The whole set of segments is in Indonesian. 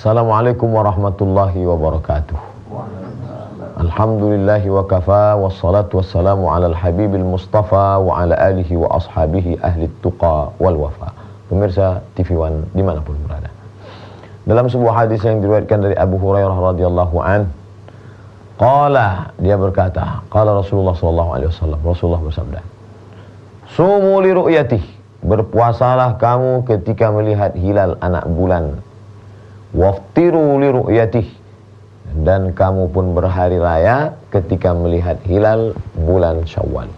Assalamualaikum warahmatullahi wabarakatuh. Alhamdulillahi wa kafa, wassalatu wassalamu ala al-habibil mustafa wa ala alihi wa ashabihi ahli tuqa wal wafa. Pemirsa TV One dimanapun berada, dalam sebuah hadis yang diriwayatkan dari Abu Hurairah radhiyallahu an, qala, dia berkata, qala Rasulullah sallallahu alaihi wasallam, Rasulullah bersabda, sumu li ru'yatih, berpuasalah kamu ketika melihat hilal anak bulan, waftiru li ru'yatih, dan kamu pun berhari raya ketika melihat hilal bulan Syawal.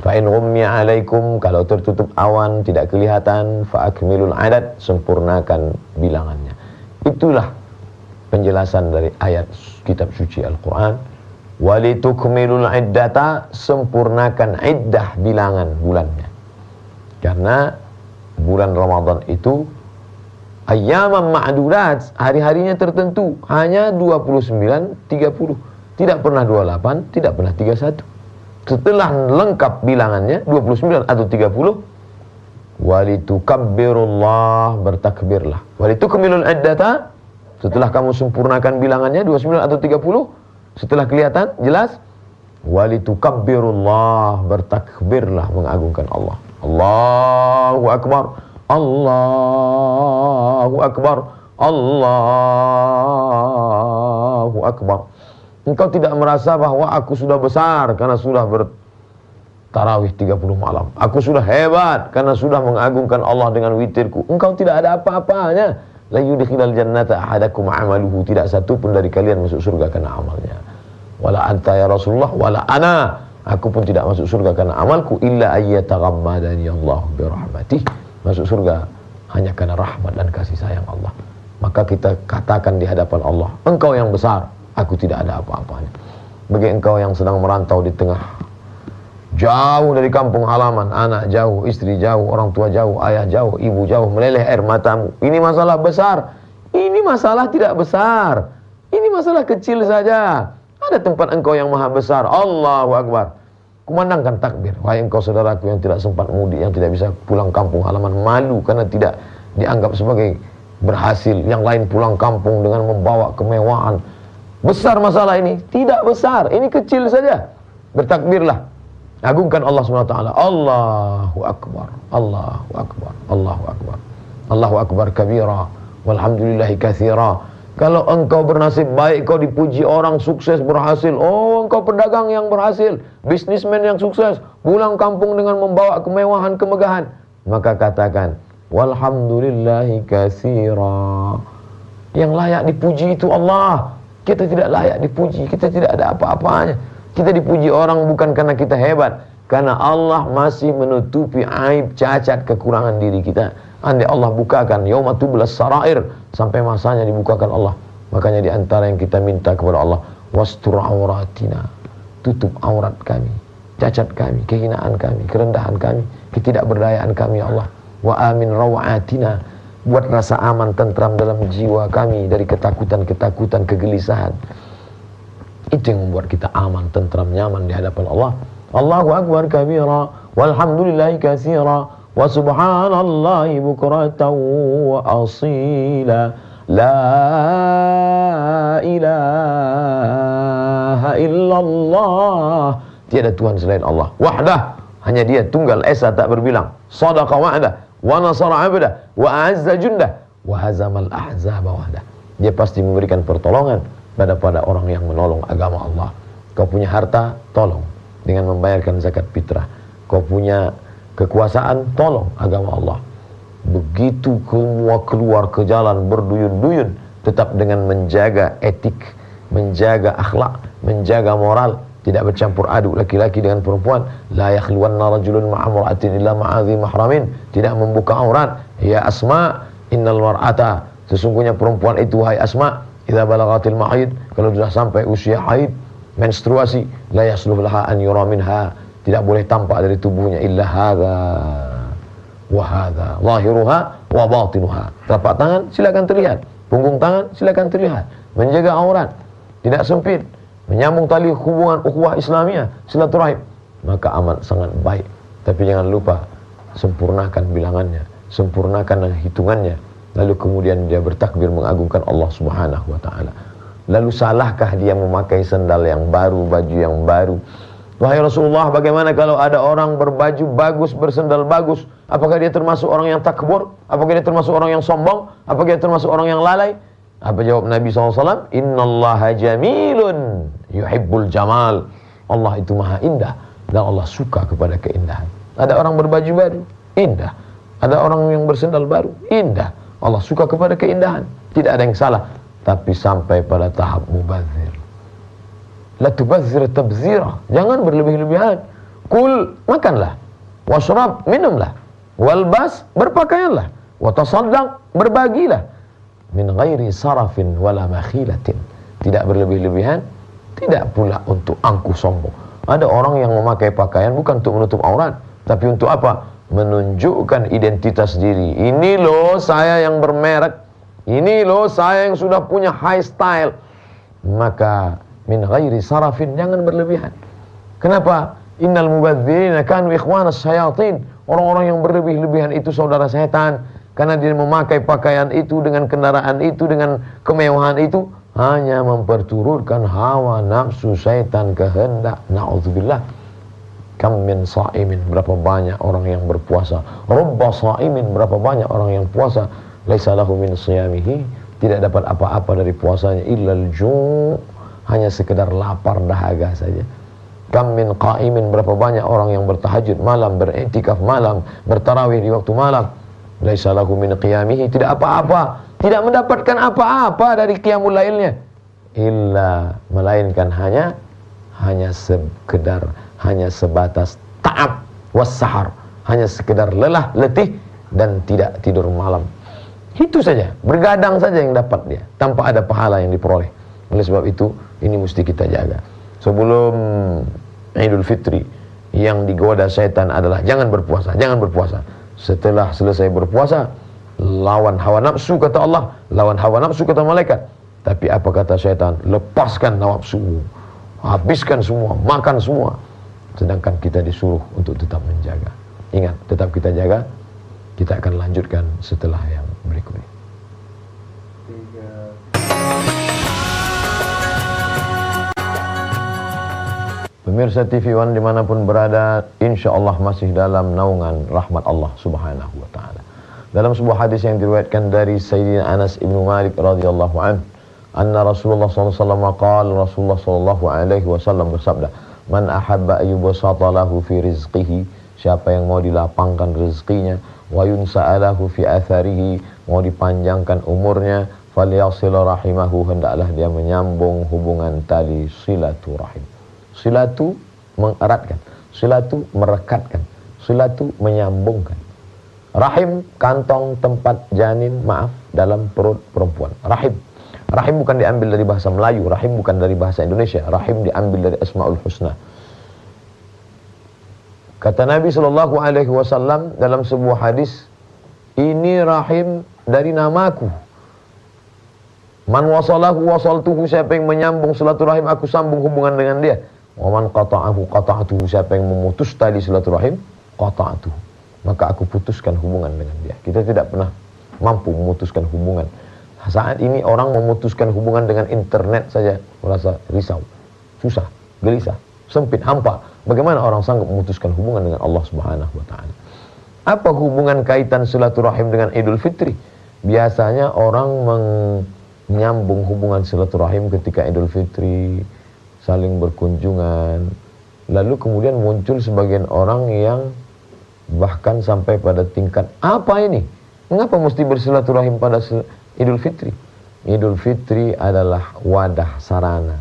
Fa in ghummiya alaikum, kalau tertutup awan tidak kelihatan, fa akmilul adad, sempurnakan bilangannya. Itulah penjelasan dari ayat kitab suci Al-Quran. Walitukmilul iddata, sempurnakan iddah, bilangan bulannya. Karena bulan Ramadan itu ayyaman ma'dudat, hari-harinya tertentu, hanya 29, 30. Tidak pernah 28, tidak pernah 31. Setelah lengkap bilangannya 29 atau 30, walitukabbirullah, bertakbirlah. Walitukmilul iddata, setelah kamu sempurnakan bilangannya 29 atau 30, setelah kelihatan jelas, walitukabbirullah, bertakbirlah, mengagungkan Allah. Allahu akbar, Allahu akbar, Allahu akbar. Engkau tidak merasa bahwa aku sudah besar karena sudah bertarawih 30 malam. Aku sudah hebat karena sudah mengagungkan Allah dengan witirku. Engkau tidak ada apa-apanya. La yudkhilal jannata ahadakum amaluhu, tidak satu pun dari kalian masuk surga karena amalnya. Wala anta ya Rasulullah, wala ana, aku pun tidak masuk surga karena amalku, illa ayyataghammadani Allah bi rahmatih. Masuk surga hanya karena rahmat dan kasih sayang Allah. Maka kita katakan di hadapan Allah, engkau yang besar, aku tidak ada apa-apanya. Bagi engkau yang sedang merantau di tengah, jauh dari kampung halaman, anak jauh, istri jauh, orang tua jauh, ayah jauh, ibu jauh, meleleh air matamu. Ini masalah besar, ini masalah tidak besar, ini masalah kecil saja. Ada tempat engkau yang maha besar. Allahu Akbar. Kumandangkan takbir. Wahai engkau saudaraku yang tidak sempat mudik, yang tidak bisa pulang kampung halaman, malu karena tidak dianggap sebagai berhasil. Yang lain pulang kampung dengan membawa kemewahan. Besar masalah ini? Tidak besar, ini kecil saja. Bertakbirlah, agungkan Allah SWT. Allahu Akbar, Allahu Akbar, Allahu Akbar, Allahu Akbar kabira, walhamdulillahi katsira. Kalau engkau bernasib baik, kau dipuji orang, sukses, berhasil. Oh, engkau pedagang yang berhasil, bisnismen yang sukses, pulang kampung dengan membawa kemewahan, kemegahan. Maka katakan, walhamdulillahi katsira. Yang layak dipuji itu Allah. Kita tidak layak dipuji, kita tidak ada apa-apanya. Kita dipuji orang bukan karena kita hebat, karena Allah masih menutupi aib, cacat, kekurangan diri kita. Andai Allah bukakan, yauma tublas sarair, sampai masanya dibukakan Allah. Makanya di antara yang kita minta kepada Allah, wastur auratina, tutup aurat kami, cacat kami, kehinaan kami, kerendahan kami, ketidakberdayaan kami ya Allah. Wa amin rawatina, buat rasa aman, tentram dalam jiwa kami dari ketakutan-ketakutan, kegelisahan. Itu yang membuat kita aman, tentram, nyaman di hadapan Allah. Allahu Akbar kabira, walhamdulillahi katsira, wa subhanallahi bukratan wa asila, la ilaha illallah, tiada Tuhan selain Allah, wahdah, hanya Dia tunggal esa tak berbilang, sadaqa wa'dah, wa nasara 'abdah, wa a'azza jundah, wa hazamal ahzaba wahdah. Dia pasti memberikan pertolongan pada orang yang menolong agama Allah. Kau punya harta, tolong dengan membayarkan zakat fitrah. Kau punya kekuasaan, tolong agama Allah. Begitu semua keluar ke jalan berduyun-duyun, tetap dengan menjaga etik, menjaga akhlak, menjaga moral, tidak bercampur aduk laki-laki dengan perempuan. La yakhluwanna rajulun ma'a imra'atin illa ma'a dhi mahramin, tidak membuka aurat. Ya Asma, innal mar'ata, sesungguhnya perempuan itu, hai Asma, idza balagatil mahid, kalau sudah sampai usia haid, menstruasi, la yasluh laha an yura minha, tidak boleh tampak dari tubuhnya illa hadza wa hadza, zahiruha wa batinuha. Telapak tangan silakan terlihat, punggung tangan silakan terlihat, menjaga aurat, tidak sempit, menyambung tali hubungan ukhuwah Islamiyah, silaturahim, maka amat sangat baik. Tapi jangan lupa sempurnakan bilangannya, sempurnakan hitungannya. Lalu kemudian dia bertakbir mengagungkan Allah Subhanahu wa taala. Lalu salahkah dia memakai sendal yang baru, baju yang baru? Wahai Rasulullah, bagaimana kalau ada orang berbaju bagus, bersendal bagus? Apakah dia termasuk orang yang takbur? Apakah dia termasuk orang yang sombong? Apakah dia termasuk orang yang lalai? Apa jawab Nabi SAW? Innallaha jamilun yuhibbul jamal. Allah itu maha indah dan Allah suka kepada keindahan. Ada orang berbaju baru, indah. Ada orang yang bersendal baru, indah. Allah suka kepada keindahan. Tidak ada yang salah. Tapi sampai pada tahap mubazir. La tubazir tabzira. Jangan berlebih-lebihan. Kul, makanlah. Washrab, minumlah. Walbas, berpakaianlah. Watasaddaq, berbagilah. Min ghairi sarafin wala makhilatin. Tidak berlebih-lebihan, tidak pula untuk angkuh sombong. Ada orang yang memakai pakaian bukan untuk menutup aurat, tapi untuk apa? Menunjukkan identitas diri. Ini loh saya yang bermerek. Ini loh saya yang sudah punya high style. Maka min ghairi sarafin, jangan berlebihan. Kenapa? Innal mubadzirina kanu ikhwanas syayatin. Orang-orang yang berlebih-lebihan itu saudara setan. Karena dia memakai pakaian itu, dengan kendaraan itu, dengan kemewahan itu, hanya memperturutkan hawa nafsu syaitan kehendak. Na'udzubillah. Kam min sa'imin, berapa banyak orang yang berpuasa. Rubba sa'imin, berapa banyak orang yang puasa. Laisa lahu min siyamihi, tidak dapat apa-apa dari puasanya illal ju', hanya sekedar lapar dahaga saja. Kam min qa'imin, berapa banyak orang yang bertahajud malam, beriktikaf malam, bertarawih di waktu malam. Laisa lahu min qiyamihi, tidak apa-apa, tidak mendapatkan apa-apa dari qiyamul lailnya. Illa, melainkan hanya sekedar, hanya sebatas ta'ab was-sahar, hanya sekedar lelah, letih dan tidak tidur malam. Itu saja, bergadang saja yang dapat dia, tanpa ada pahala yang diperoleh. Oleh sebab itu, ini mesti kita jaga. Sebelum Idul Fitri, yang digoda syaitan adalah jangan berpuasa, jangan berpuasa. Setelah selesai berpuasa, lawan hawa nafsu kata Allah, lawan hawa nafsu kata malaikat. Tapi apa kata syaitan? Lepaskan nafsu, habiskan semua, makan semua. Sedangkan kita disuruh untuk tetap menjaga. Ingat, tetap kita jaga. Kita akan lanjutkan setelah yang berikut ini. Pemirsa TV One dimanapun berada, insya Allah masih dalam naungan rahmat Allah Subhanahu wa ta'ala. Dalam sebuah hadis yang diriwayatkan dari Sayyidina Anas ibnu Malik radhiyallahu anhu, anna Rasulullah SAW qala, Rasulullah SAW bersabda, man ahabba ayyubasata lahu fi rizqihi, siapa yang mau dilapangkan rezekinya, wa yunsa'alahu fi atharihi, mau dipanjangkan umurnya, falyasil rahimahu, hendaklah dia menyambung hubungan tali silaturahim. Silatu mengeratkan, silatu merekatkan, silatu menyambungkan. Rahim, kantong tempat janin, maaf, dalam perut perempuan. Rahim, rahim bukan diambil dari bahasa Melayu, rahim bukan dari bahasa Indonesia, rahim diambil dari Asmaul Husna. Kata Nabi SAW dalam sebuah hadis, ini rahim dari namaku. Man wasalahu wasaltuhu, siapa yang menyambung silaturahim, aku sambung hubungan dengan dia. Wa man qata'ahu qata'atuhu, siapa yang memutus tali silaturahim, qata'atuhu, maka aku putuskan hubungan dengan dia. Kita tidak pernah mampu memutuskan hubungan. Saat ini orang memutuskan hubungan dengan internet saja merasa risau, susah, gelisah, sempit, hampa. Bagaimana orang sanggup memutuskan hubungan dengan Allah Subhanahu wa ta'ala? Apa hubungan kaitan silaturahim dengan Idul Fitri? Biasanya orang menyambung hubungan silaturahim ketika Idul Fitri, saling berkunjungan. Lalu kemudian muncul sebagian orang yang bahkan sampai pada tingkat, apa ini? Mengapa mesti bersilaturahim pada Idul Fitri? Idul Fitri adalah wadah, sarana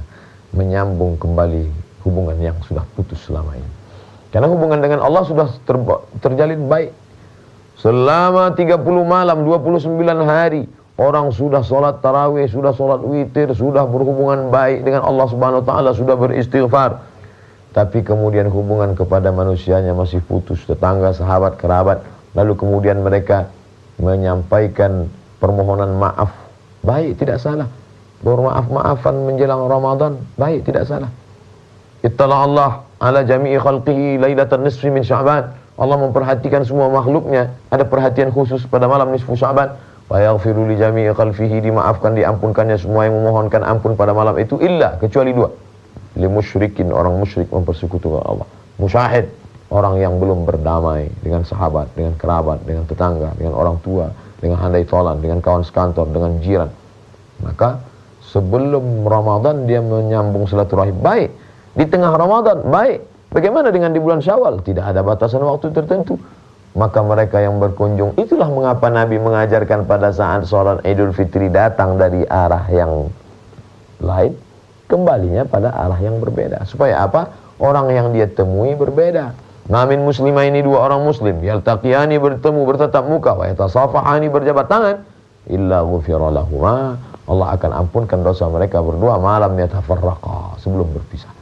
menyambung kembali hubungan yang sudah putus selama ini. Karena hubungan dengan Allah sudah terjalin baik. Selama 30 malam, 29 hari, orang sudah sholat tarawih, sudah sholat witir, sudah berhubungan baik dengan Allah Subhanahu wa ta'ala, sudah beristighfar. Tapi kemudian hubungan kepada manusianya masih putus, tetangga, sahabat, kerabat. Lalu kemudian mereka menyampaikan permohonan maaf. Baik, tidak salah. Bermaaf-maafan menjelang Ramadan, baik, tidak salah. Ittala Allah ala jami'i khalqihi lailatan nisfi min Sya'ban. Allah memperhatikan semua makhluknya. Ada perhatian khusus pada malam nisfu Sya'ban. Fayaghfiru li jami'i khalfihi, dimaafkan, diampunkannya semua yang memohonkan ampun pada malam itu, illa, kecuali dua. Li musyrikin, orang musyrik mempersekutukan Allah. Musyahid, orang yang belum berdamai dengan sahabat, dengan kerabat, dengan tetangga, dengan orang tua, dengan handai tolan, dengan kawan sekantor, dengan jiran. Maka sebelum Ramadan dia menyambung silaturahim, baik. Di tengah Ramadan, baik. Bagaimana dengan di bulan Syawal? Tidak ada batasan waktu tertentu. Maka mereka yang berkunjung, itulah mengapa Nabi mengajarkan pada saat sholat Idul Fitri datang dari arah yang lain, kembalinya pada arah yang berbeda. Supaya apa? Orang yang dia temui berbeda. Namin muslimah, ini dua orang muslim, yaltaqiyani, bertemu, bertatap muka, wa yatasafahani, berjabat tangan, illa ghufira lahuma, Allah akan ampunkan dosa mereka berdua malam yatafarraqa, sebelum berpisah.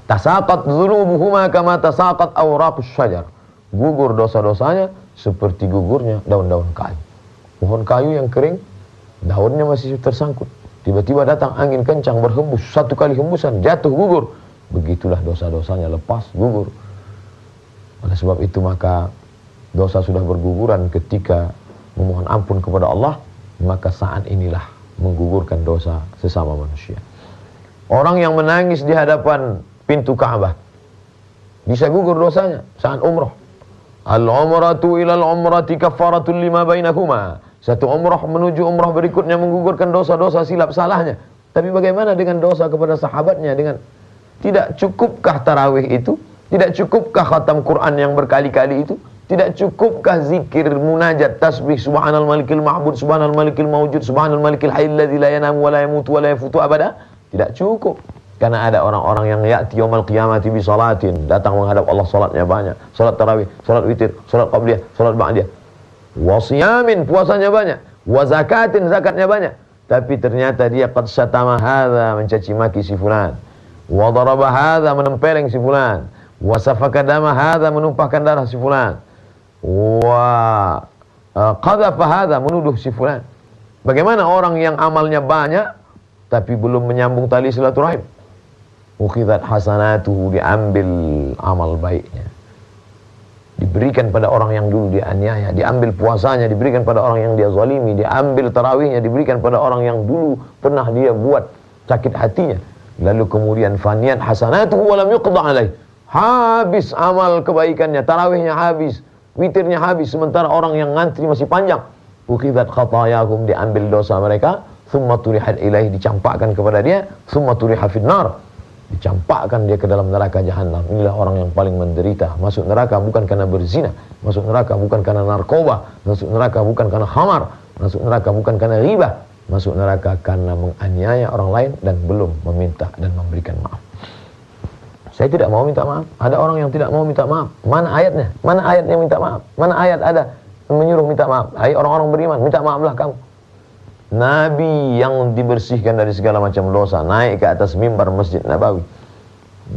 Tasaqat dzunubuhuma kama tasaqat awraqus syajar, gugur dosa-dosanya seperti gugurnya daun-daun kayu. Pohon kayu yang kering, daunnya masih tersangkut. Tiba-tiba datang angin kencang berhembus, satu kali hembusan jatuh gugur. Begitulah dosa-dosanya lepas gugur. Oleh sebab itu maka dosa sudah berguguran ketika memohon ampun kepada Allah, maka saat inilah menggugurkan dosa sesama manusia. Orang yang menangis di hadapan pintu Ka'bah bisa gugur dosanya saat umrah. Al-umratu ilal umrati kaffaratul lima bainakuma. Satu umrah menuju umrah berikutnya menggugurkan dosa-dosa silap salahnya. Tapi bagaimana dengan dosa kepada sahabatnya? Dengan tidak cukupkah tarawih itu? Tidak cukupkah khatam Quran yang berkali-kali itu? Tidak cukupkah zikir, munajat, tasbih, subhanal malikil ma'bud, subhanal malikil mawjud, subhanal malikil hayyil ladzi la yanamu wa la yamutu wa la yafutu abada? Tidak cukup. Karena ada orang-orang yang ya'ti yaumal qiyamati bi salatin, datang menghadap Allah, salatnya banyak, salat tarawih, salat witir, salat qabliyah, salat ba'diyah. Wa siyamin, puasanya banyak, wa zakatin, zakatnya banyak. Tapi ternyata dia qad syatama hadza, mencaci maki si fulan, wa daraba hadza, menempeleng si fulan, wa safaka dama hadza, menumpahkan darah si fulan, wa qadhafa hadza, menuduh si fulan. Bagaimana orang yang amalnya banyak tapi belum menyambung tali silaturahim? Ukhidat hasanatuhu, diambil amal baiknya, diberikan pada orang yang dulu dia aniaya, diambil puasanya, diberikan pada orang yang dia zalimi, diambil tarawihnya, diberikan pada orang yang dulu pernah dia buat sakit hatinya. Lalu kemudian faniat hasanatuhu wa lam yuqda alaih, habis amal kebaikannya, tarawihnya habis, witirnya habis, sementara orang yang ngantri masih panjang. Ukhidat khatayahum, diambil dosa mereka, thumma turihat ilaih, dicampakkan kepada dia, thumma turiha finnar, dicampakkan dia ke dalam neraka jahanam. Inilah orang yang paling menderita. Masuk neraka bukan karena berzina, masuk neraka bukan karena narkoba, masuk neraka bukan karena khamar, masuk neraka bukan karena riba, masuk neraka karena menganiaya orang lain dan belum meminta dan memberikan maaf. Saya tidak mau minta maaf. Ada orang yang tidak mau minta maaf. Mana ayatnya? Mana ayatnya minta maaf? Mana ayat ada menyuruh minta maaf? Hai orang-orang beriman, minta maaflah kamu. Nabi yang dibersihkan dari segala macam dosa naik ke atas mimbar Masjid Nabawi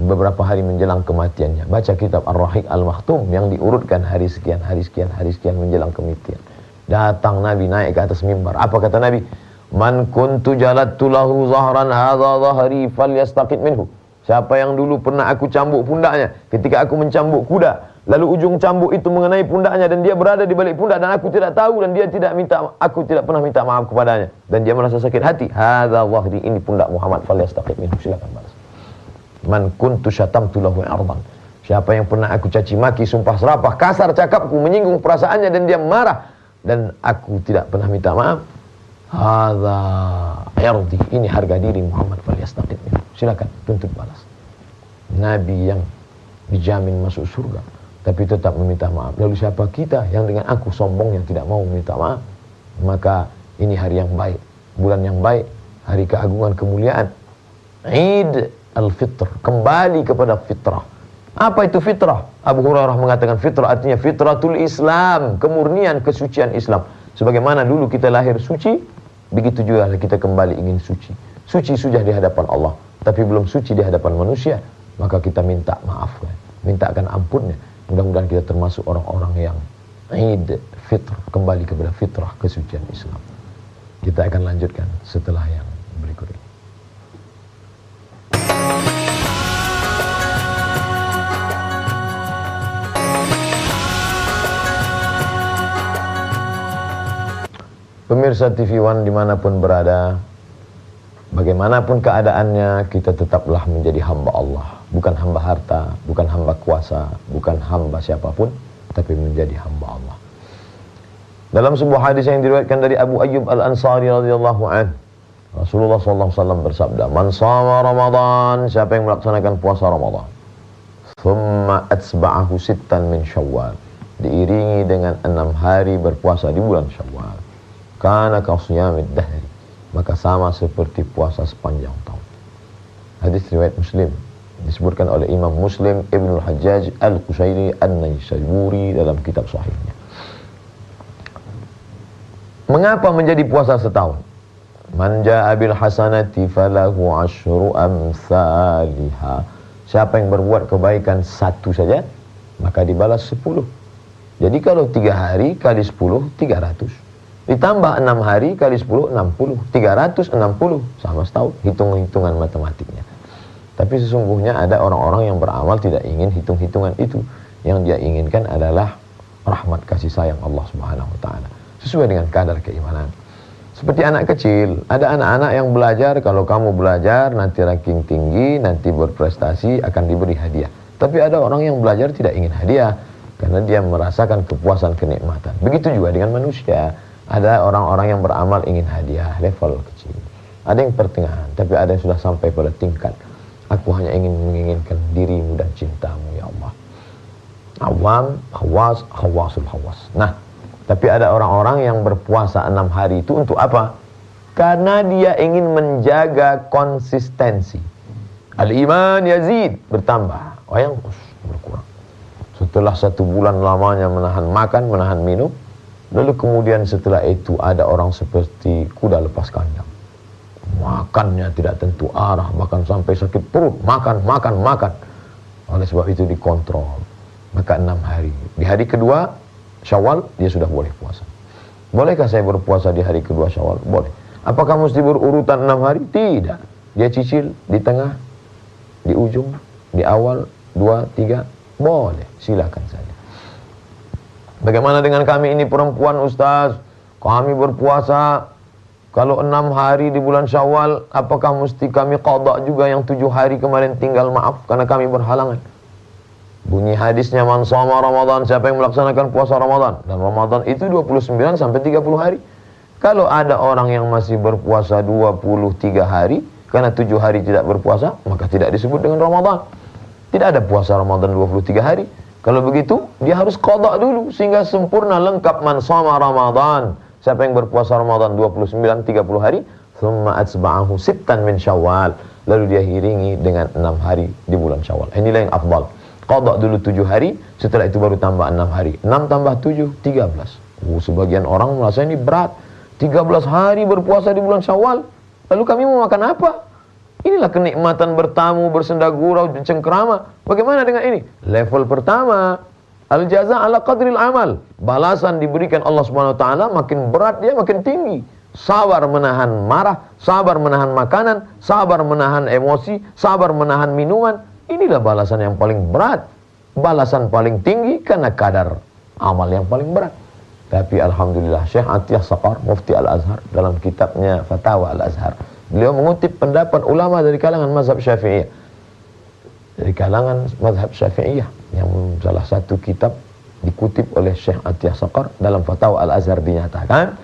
beberapa hari menjelang kematiannya, baca kitab Ar-Rahiq Al-Makhtum yang diurutkan hari sekian, hari sekian, hari sekian menjelang kematian. Datang Nabi naik ke atas mimbar. Apa kata Nabi? Man kuntu jalattu lahu zahran hadza dhahri falyastaqit minhu. Siapa yang dulu pernah aku cambuk pundaknya ketika aku mencambuk kuda, lalu ujung cambuk itu mengenai pundaknya dan dia berada di balik pundak dan aku tidak tahu dan dia tidak minta, aku tidak pernah minta maaf kepadanya dan dia merasa sakit hati. Hadza dhahri, ini pundak Muhammad, falyastaqit minhu. Silakan balas. Man kuntu syatamtu lahu ardan. Siapa yang pernah aku caci maki, sumpah serapah, kasar cakapku, menyinggung perasaannya dan dia marah dan aku tidak pernah minta maaf. Hadza irdi, ini harga diri Muhammad, falyastaqit minhu. Silakan tuntut balas. Nabi yang dijamin masuk surga tapi tetap meminta maaf. Lalu siapa kita yang dengan aku sombong yang tidak mau meminta maaf? Maka ini hari yang baik, bulan yang baik, hari keagungan kemuliaan, Id al-Fitr, kembali kepada fitrah. Apa itu fitrah? Abu Hurairah mengatakan fitrah artinya fitratul Islam, kemurnian, kesucian Islam. Sebagaimana dulu kita lahir suci, begitu juga kita kembali ingin suci. Suci sudah di hadapan Allah, tapi belum suci di hadapan manusia. Maka kita minta maaf, mintakan ampunnya. Mudah-mudahan kita termasuk orang-orang yang Id Fitr, kembali kepada fitrah kesucian Islam. Kita akan lanjutkan setelah yang berikut ini. Pemirsa TV One dimanapun berada, bagaimanapun keadaannya, kita tetaplah menjadi hamba Allah. Bukan hamba harta, bukan hamba kuasa, bukan hamba siapapun, tapi menjadi hamba Allah. Dalam sebuah hadis yang diriwayatkan dari Abu Ayyub Al-Ansari radhiyallahu anhu, Rasulullah SAW bersabda, "Man shama Ramadan," siapa yang melaksanakan puasa Ramadan, "thumma atsba'ahu sittan min Syawal," diiringi dengan 6 hari berpuasa di bulan Syawal, "kana kasiyamid dahri," maka sama seperti puasa sepanjang tahun. Hadis riwayat Muslim, disebutkan oleh Imam Muslim Ibnul Hajjaj Al-Qushairi An-Naisaburi dalam kitab sahihnya. Mengapa menjadi puasa setahun? Man jaa bil hasanati falahu asyru amsalihha. Siapa yang berbuat kebaikan satu saja, maka dibalas 10. Jadi kalau 3 hari kali 10, 300. Ditambah 6 hari kali 10, 60. 360 sama setahun. Hitung-hitungan matematiknya. Tapi sesungguhnya ada orang-orang yang beramal tidak ingin hitung-hitungan itu. Yang dia inginkan adalah rahmat kasih sayang Allah Subhanahu wa taala, sesuai dengan kadar keimanan. Seperti anak kecil, ada anak-anak yang belajar, kalau kamu belajar nanti ranking tinggi, nanti berprestasi akan diberi hadiah. Tapi ada orang yang belajar tidak ingin hadiah karena dia merasakan kepuasan kenikmatan. Begitu juga dengan manusia. Ada orang-orang yang beramal ingin hadiah level kecil. Ada yang pertengahan, tapi ada yang sudah sampai pada tingkat aku hanya ingin menginginkan dirimu dan cintamu ya Allah. Awam, khawas, khawasul khawas. Nah, tapi ada orang-orang yang berpuasa 6 hari itu untuk apa? Karena dia ingin menjaga konsistensi. Al-iman yazid, bertambah. Wayangkus, berkurang. Setelah 1 bulan lamanya menahan makan, menahan minum, lalu kemudian setelah itu ada orang seperti kuda lepas kandang. Makannya tidak tentu arah, bahkan sampai sakit perut. Makan. Oleh sebab itu dikontrol. Maka 6 hari. Di hari kedua Syawal, dia sudah boleh puasa. Bolehkah saya berpuasa di hari kedua Syawal? Boleh. Apakah mesti berurutan 6 hari? Tidak. Dia cicil di tengah, di ujung, di awal, 2, 3. Boleh, silakan saja. Bagaimana dengan kami ini perempuan, Ustaz? Kami berpuasa kalau 6 hari di bulan Syawal, apakah mesti kami qada juga yang 7 hari kemarin tinggal, maaf karena kami berhalangan? Bunyi hadisnya, man shoma Ramadan, siapa yang melaksanakan puasa Ramadan. Dan Ramadan itu 29 sampai 30 hari. Kalau ada orang yang masih berpuasa 23 hari, karena 7 hari tidak berpuasa, maka tidak disebut dengan Ramadan. Tidak ada puasa Ramadan 23 hari. Kalau begitu, dia harus qada dulu, sehingga sempurna lengkap man shoma Ramadan. Siapa yang berpuasa Ramadan 29, 30 hari, thumma atsba'ahu sittan min Syawal. Lalu dia iringi dengan 6 hari di bulan Syawal. Inilah yang afdal. Qada dulu 7 hari, setelah itu baru tambah 6 hari. 6 tambah 7, 13. Sebagian orang merasa ini berat. 13 hari berpuasa di bulan Syawal. Lalu kami mau makan apa? Inilah kenikmatan bertamu, bersenda gurau, cengkerama. Bagaimana dengan ini? Level pertama, al-jaza ala qadril amal. Balasan diberikan Allah Subhanahu wa taala, makin berat dia makin tinggi. Sabar menahan marah, sabar menahan makanan, sabar menahan emosi, sabar menahan minuman. Inilah balasan yang paling berat, balasan paling tinggi karena kadar amal yang paling berat. Tapi alhamdulillah Syekh Atiyah Saqar, Mufti Al-Azhar, dalam kitabnya Fatawa Al-Azhar, beliau mengutip pendapat ulama dari kalangan mazhab Syafi'iyah. Dari kalangan mazhab Syafi'iyah, yang salah satu kitab dikutip oleh Syekh Atiyah Saqar dalam Fatawa Al-Azhar dinyatakan,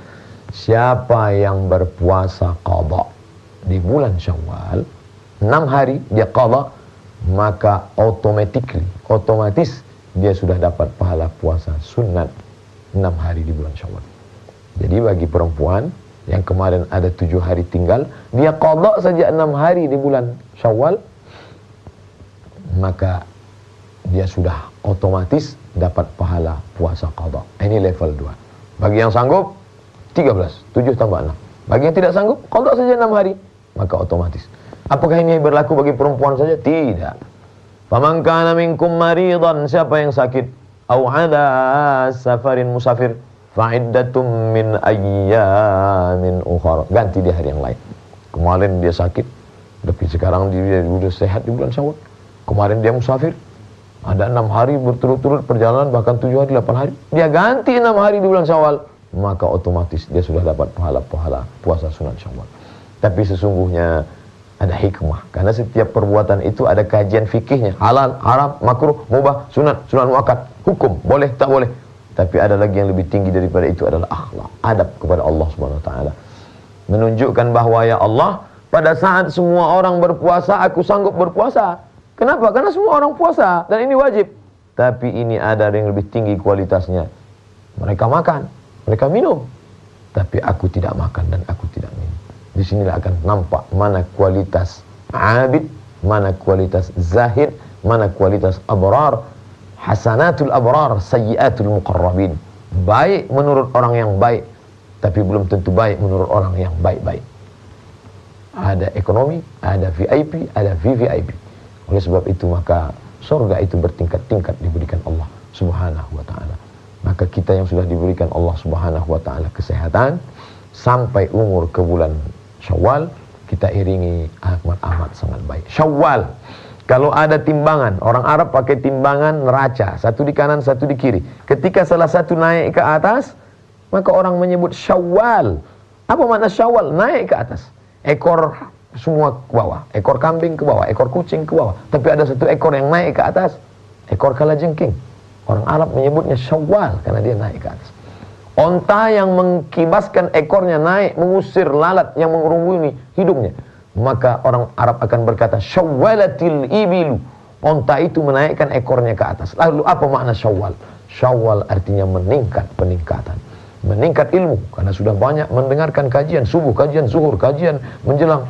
siapa yang berpuasa qada di bulan Syawal 6 hari dia qada, maka otomatis dia sudah dapat pahala puasa sunat 6 hari di bulan Syawal. Jadi bagi perempuan yang kemarin ada 7 hari tinggal, dia qada saja 6 hari di bulan Syawal, maka dia sudah otomatis dapat pahala puasa qada. Ini level 2. Bagi yang sanggup 13, 7 tambah 6. Bagi yang tidak sanggup, qada saja 6 hari, maka otomatis. Apakah ini berlaku bagi perempuan saja? Tidak. Faman kana minkum maridan, siapa yang sakit, au ala safarin musafir, fa'iddatum min ayyamin ukhra, ganti di hari yang lain. Kemarin dia sakit, tapi sekarang dia sudah sehat di bulan Syawal. Kemarin dia musafir, ada 6 hari berturut-turut perjalanan, bahkan 7 hari, 8 hari. Dia ganti 6 hari di bulan Syawal. maka otomatis dia sudah dapat pahala-pahala puasa sunat Syawal. Tapi sesungguhnya ada hikmah, karena setiap perbuatan itu ada kajian fikihnya, halal, haram, makruh, mubah, sunat, sunat muakkad, hukum, boleh, tak boleh. Tapi ada lagi yang lebih tinggi daripada itu adalah akhlak, adab kepada Allah Subhanahu wa taala. Menunjukkan bahwa ya Allah, pada saat semua orang berpuasa, aku sanggup berpuasa. Kenapa? Karena semua orang puasa dan ini wajib. Tapi ini ada yang lebih tinggi kualitasnya. Mereka makan, mereka minum, tapi aku tidak makan dan aku tidak minum. Di sinilah akan nampak mana kualitas abid, mana kualitas zahid, mana kualitas abrar. Hasanatul abrar, sayyiatul muqarrabin. Baik menurut orang yang baik, tapi belum tentu baik menurut orang yang baik-baik. Ada ekonomi, ada VIP, ada VVIP. Oleh sebab itu maka surga itu bertingkat-tingkat diberikan Allah Subhanahu wa taala. Maka kita yang sudah diberikan Allah Subhanahu wa taala kesehatan sampai umur ke bulan Syawal, kita iringi amat sangat baik. Syawal, kalau ada timbangan, orang Arab pakai timbangan neraca, satu di kanan, satu di kiri. Ketika salah satu naik ke atas, maka orang menyebut Syawal. Apa makna Syawal? Naik ke atas. Ekor semua ke bawah, ekor kambing ke bawah, ekor kucing ke bawah. Tapi ada satu ekor yang naik ke atas, ekor kalajengking. Orang Arab menyebutnya Syawal karena dia naik ke atas. Onta yang mengkibaskan ekornya naik mengusir lalat yang mengerumuni hidungnya, maka orang Arab akan berkata syawwalatil ibilu. Onta itu menaikkan ekornya ke atas. Lalu apa makna syawal? Syawal artinya meningkat, peningkatan. Meningkat ilmu karena sudah banyak mendengarkan kajian subuh, kajian zuhur, kajian menjelang.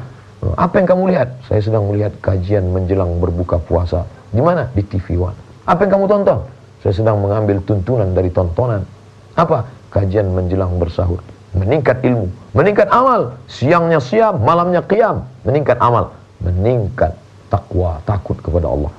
Apa yang kamu lihat? Saya sedang melihat kajian menjelang berbuka puasa. Di mana? Di TV One. Apa yang kamu tonton? Saya sedang mengambil tuntunan dari tontonan. Apa? Kajian menjelang bersahur. Meningkat ilmu, meningkat amal. Siangnya siam, malamnya qiyam. Meningkat amal, meningkat takwa, takut kepada Allah.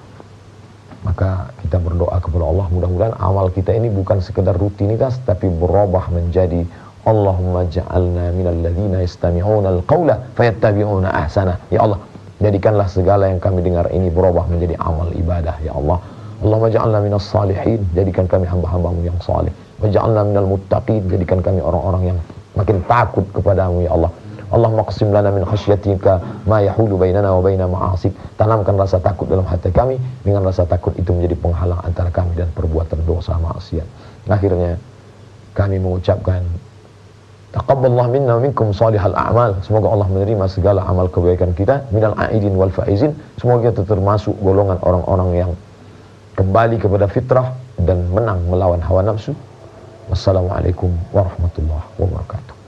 Maka kita berdoa kepada Allah, mudah-mudahan amal kita ini bukan sekedar rutinitas, tapi berubah menjadi Allahumma ja'alna minal ladzina yastami'una al-qawla fayattabi'una ahsana. Ya Allah, jadikanlah segala yang kami dengar ini berubah menjadi amal ibadah. Ya Allah, Allahumma ja'alna minas salihin, jadikan kami hamba-hambamu yang saleh. Waj'alna minal muttaqin, jadikan kami orang-orang yang makin takut kepadamu ya Allah. Allahumma qsim lana min khasyatika ma yahulu bainana wa baina ma'asik. Tanamkan rasa takut dalam hati kami, dengan rasa takut itu menjadi penghalang antara kami dan perbuatan dosa maksiat. Akhirnya kami mengucapkan taqabbalallahu minna wa minkum salihal a'mal. Semoga Allah menerima segala amal kebaikan kita, minal a'idin wal faizin. Semoga kita termasuk golongan orang-orang yang kembali kepada fitrah dan menang melawan hawa nafsu. Wassalamualaikum warahmatullahi wabarakatuh.